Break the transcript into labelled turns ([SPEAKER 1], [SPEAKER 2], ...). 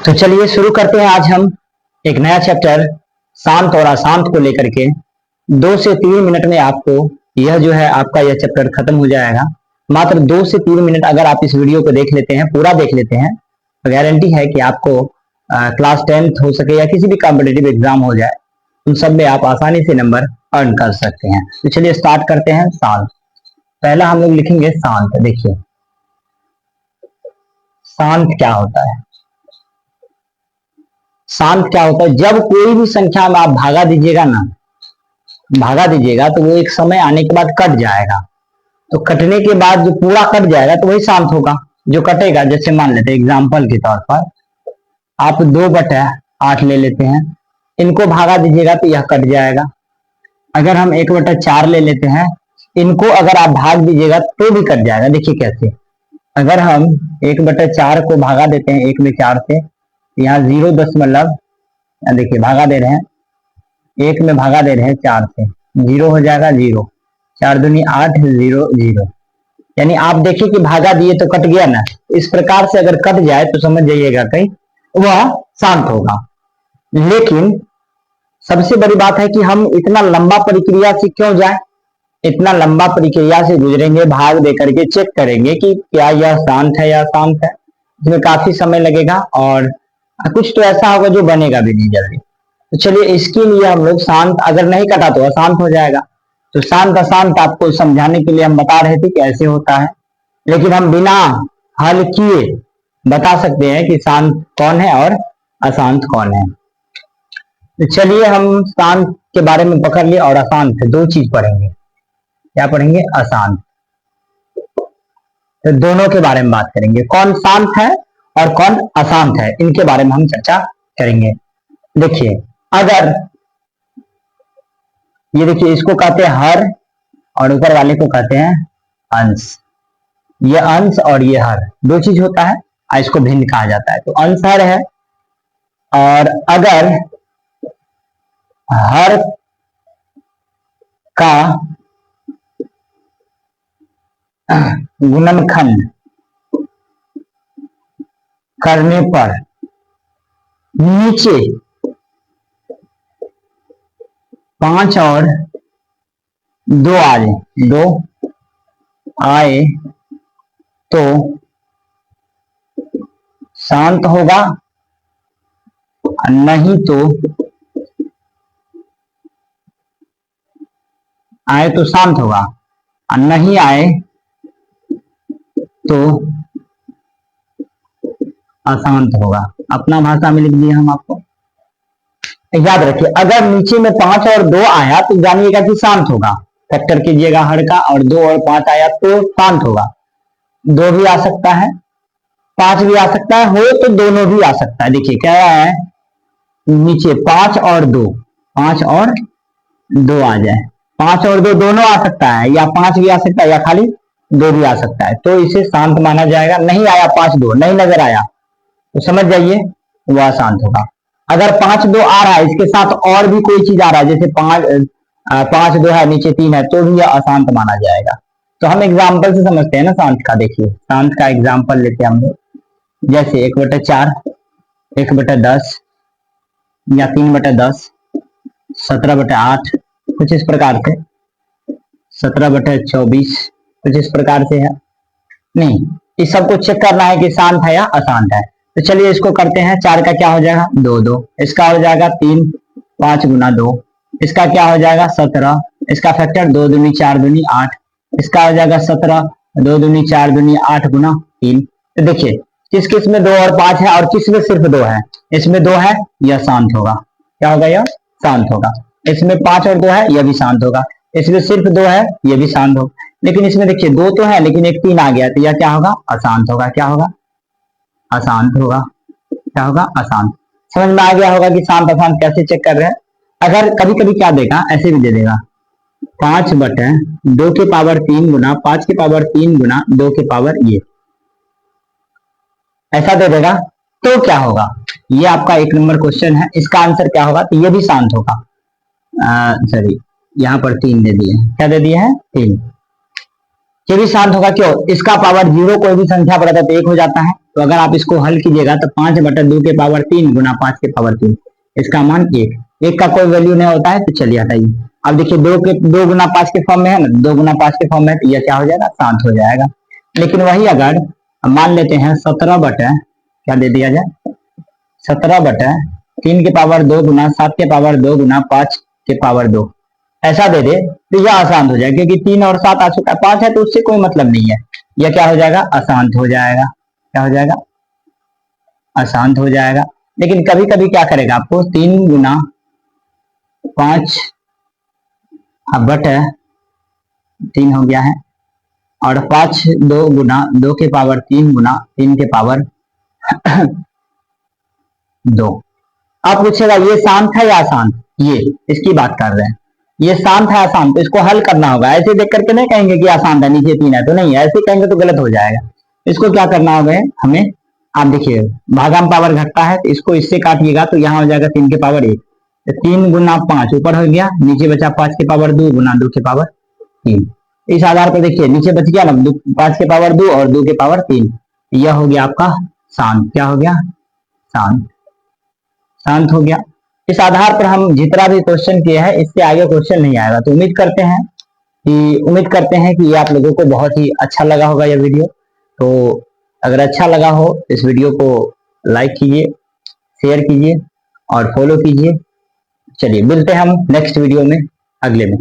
[SPEAKER 1] तो चलिए शुरू करते हैं। आज हम एक नया चैप्टर शांत और अशांत को लेकर के 2 से 3 मिनट में आपको यह जो है आपका यह चैप्टर खत्म हो जाएगा। मात्र 2 से 3 मिनट अगर आप इस वीडियो को देख लेते हैं, पूरा देख लेते हैं, तो गारंटी है कि आपको क्लास 10th हो सके या किसी भी कॉम्पिटेटिव एग्जाम हो जाए, उन सब में आप आसानी से नंबर अर्न कर सकते हैं। तो चलिए स्टार्ट करते हैं। शांत, पहला हम लोग लिखेंगे शांत। देखिए शांत क्या होता है। शांत क्या होता है, जब कोई भी संख्या में आप भागा दीजिएगा ना, भागा दीजिएगा तो वो एक समय आने के बाद कट जाएगा। तो कटने के बाद जो पूरा कट जाएगा तो वही शांत होगा। जो कटेगा, जैसे मान लेते हैं एग्जाम्पल के तौर पर आप 2/8 ले लेते हैं, इनको भागा दीजिएगा तो यह कट जाएगा। अगर हम 1/4 ले लेते हैं, इनको अगर आप भाग दीजिएगा तो भी कट जाएगा। देखिए कैसे, अगर हम 1/4 को भागा देते हैं 1/4 से, यहाँ 0 देखिए भागा दे रहे हैं, 1 में भागा दे रहे हैं 4 से, 0 हो जाएगा 0, 4 दूनी 8, 0 0। यानी आप देखिए कि भागा दिए तो कट गया ना। इस प्रकार से अगर कट जाए तो समझ जाइएगा कहीं वह शांत होगा। लेकिन सबसे बड़ी बात है कि हम इतना लंबा प्रक्रिया से क्यों जाए, इतना लंबा प्रक्रिया से गुजरेंगे, भाग दे करके चेक करेंगे कि क्या यह शांत है या अशांत है। इसमें काफी समय लगेगा और कुछ तो ऐसा होगा जो बनेगा भी नहीं जल्दी। तो चलिए इसके लिए हम लोग शांत, अगर नहीं कटा तो अशांत हो जाएगा। तो शांत अशांत आपको समझाने के लिए हम बता रहे थे कैसे होता है, लेकिन हम बिना हल किए बता सकते हैं कि शांत कौन है और अशांत कौन है। तो चलिए हम शांत के बारे में पकड़ लिए और अशांत है, दो चीज पढ़ेंगे। क्या पढ़ेंगे? अशांत। तो दोनों के बारे में बात करेंगे, कौन शांत है और कौन अशांत है, इनके बारे में हम चर्चा करेंगे। देखिए अगर ये देखिए, इसको कहते हैं हर और ऊपर वाले को कहते हैं अंश। ये अंश और ये हर दो चीज होता है, इसको भिन्न कहा जाता है। तो अंश हर है, और अगर हर का गुणनखंड करने पर नीचे 5 और 2 आए तो शांत होगा, नहीं तो आए तो शांत होगा, और नहीं आए तो अशांत होगा। अपना भाषा में लिख दिया हम आपको। याद रखिए, अगर नीचे में 5 और 2 आया तो जानिएगा कि शांत होगा। फैक्टर कीजिएगा हर का, और 2 और 5 आया तो शांत होगा। 2 भी आ सकता है, 5 भी आ सकता है, हो तो दोनों भी आ सकता है। देखिए क्या है, नीचे 5 और 2, 5 और 2 आ जाए, 5 और 2 दोनों आ सकता है, या 5 भी आ सकता है या खाली 2 भी आ सकता है, तो इसे शांत माना जाएगा। नहीं आया 5 2 नहीं नजर आया तो समझ जाइए वह शांत होगा। अगर 5 2 आ रहा है, इसके साथ और भी कोई चीज आ रहा है, जैसे 5 2 है, नीचे 3 है, तो भी यह अशांत माना जाएगा। तो हम एग्जाम्पल से समझते हैं ना शांत का। देखिए शांत का एग्जाम्पल लेते हैं हम लोग, जैसे 1/4, 1/10 या 3/10, 17/8, कुछ इस प्रकार से, 17/24, कुछ इस प्रकार से है। नहीं, इस सबको चेक करना है कि शांत है या अशांत है। तो चलिए इसको करते हैं। 4 का क्या हो जाएगा? 2 2, इसका हो जाएगा 3, 5 गुना 2, इसका क्या हो जाएगा? 17, इसका फैक्टर 2 दूनी 4 दूनी 8, इसका हो जाएगा 17, 2 दूनी 4 दूनी 8 गुना 3। तो देखिए किस किस में 2 और 5 है और किस में सिर्फ 2 है। इसमें 2 है, यह शांत होगा। क्या होगा? यह शांत होगा। इसमें 5 और 2 है, यह भी शांत होगा। इसमें सिर्फ 2 है, यह भी शांत होगा। लेकिन इसमें देखिए 2 तो है लेकिन एक 3 आ गया, तो यह क्या होगा? अशांत होगा। क्या होगा? अशांत होगा। क्या होगा? अशांत। समझ में आ गया होगा कि शांत अशांत कैसे चेक कर रहे हैं। अगर कभी कभी क्या देगा, ऐसे भी दे देगा, 5/2 के पावर 3 गुना 5 के पावर 3 गुना 2 के पावर ये, ऐसा दे देगा तो क्या होगा? ये आपका 1 नंबर क्वेश्चन है। इसका आंसर क्या होगा? तो ये भी शांत होगा। सॉरी, यहाँ पर 3 दे दिए। क्या दे दिए हैं? 3। ये भी शांत होगा। क्यों? इसका पावर 0 कोई भी संख्या पर आता है तो 1 हो जाता है, तो अगर आप इसको हल कीजिएगा तो 5/2 के पावर 3 गुना 5 के पावर 3, इसका मान 1 का कोई वैल्यू नहीं होता है, तो चलिए हटाइए। अब देखिए 2 गुना 5 के फॉर्म में है ना, 2 गुना 5 के फॉर्म में, तो यह क्या हो जाएगा, शांत हो जाएगा। लेकिन वही अगर मान लेते हैं 17 बटे क्या दे दिया जाए, 17/3 के पावर 2 गुना 7 के पावर 2 गुना 5 के पावर 2 ऐसा दे दे, तो यह अशांत हो जाएगा, क्योंकि 3 और 7 आ चुका है, 5 है तो उससे कोई मतलब नहीं है, यह क्या हो जाएगा, अशांत हो जाएगा। क्या हो जाएगा, अशांत हो जाएगा। लेकिन कभी कभी क्या करेगा आपको, 3 गुना 5 बटे 3 हो गया है, और 5 2 गुना 2 के पावर 3 गुना 3 के पावर 2। आप पूछेगा ये शांत है या अशांत, ये इसकी बात कर रहे हैं, ये शांत है अशांत, तो इसको हल करना होगा। ऐसे देख करके नहीं कहेंगे कि अशांत है, नीचे 3 है, तो नहीं, ऐसे कहेंगे तो गलत हो जाएगा। इसको क्या करना होगा हमें, आप देखिए भागा में पावर घटता है, तो इसको इससे काटिएगा तो यहाँ हो जाएगा 3 के पावर 1, तो 3 गुना 5 ऊपर हो गया, नीचे बचा 5 के पावर 2 गुना 2 के पावर 3। इस आधार पर देखिए नीचे बच गया ना 5 के पावर 2 और 2 के पावर 3, यह हो गया आपका शांत। क्या हो गया, शांत, शांत हो गया। इस आधार पर हम जितना भी क्वेश्चन किए हैं, इससे आगे क्वेश्चन नहीं आएगा। तो उम्मीद करते हैं कि ये आप लोगों को बहुत ही अच्छा लगा होगा यह वीडियो। तो अगर अच्छा लगा हो इस वीडियो को लाइक कीजिए, शेयर कीजिए और फॉलो कीजिए। चलिए मिलते हैं हम नेक्स्ट वीडियो में, अगले में।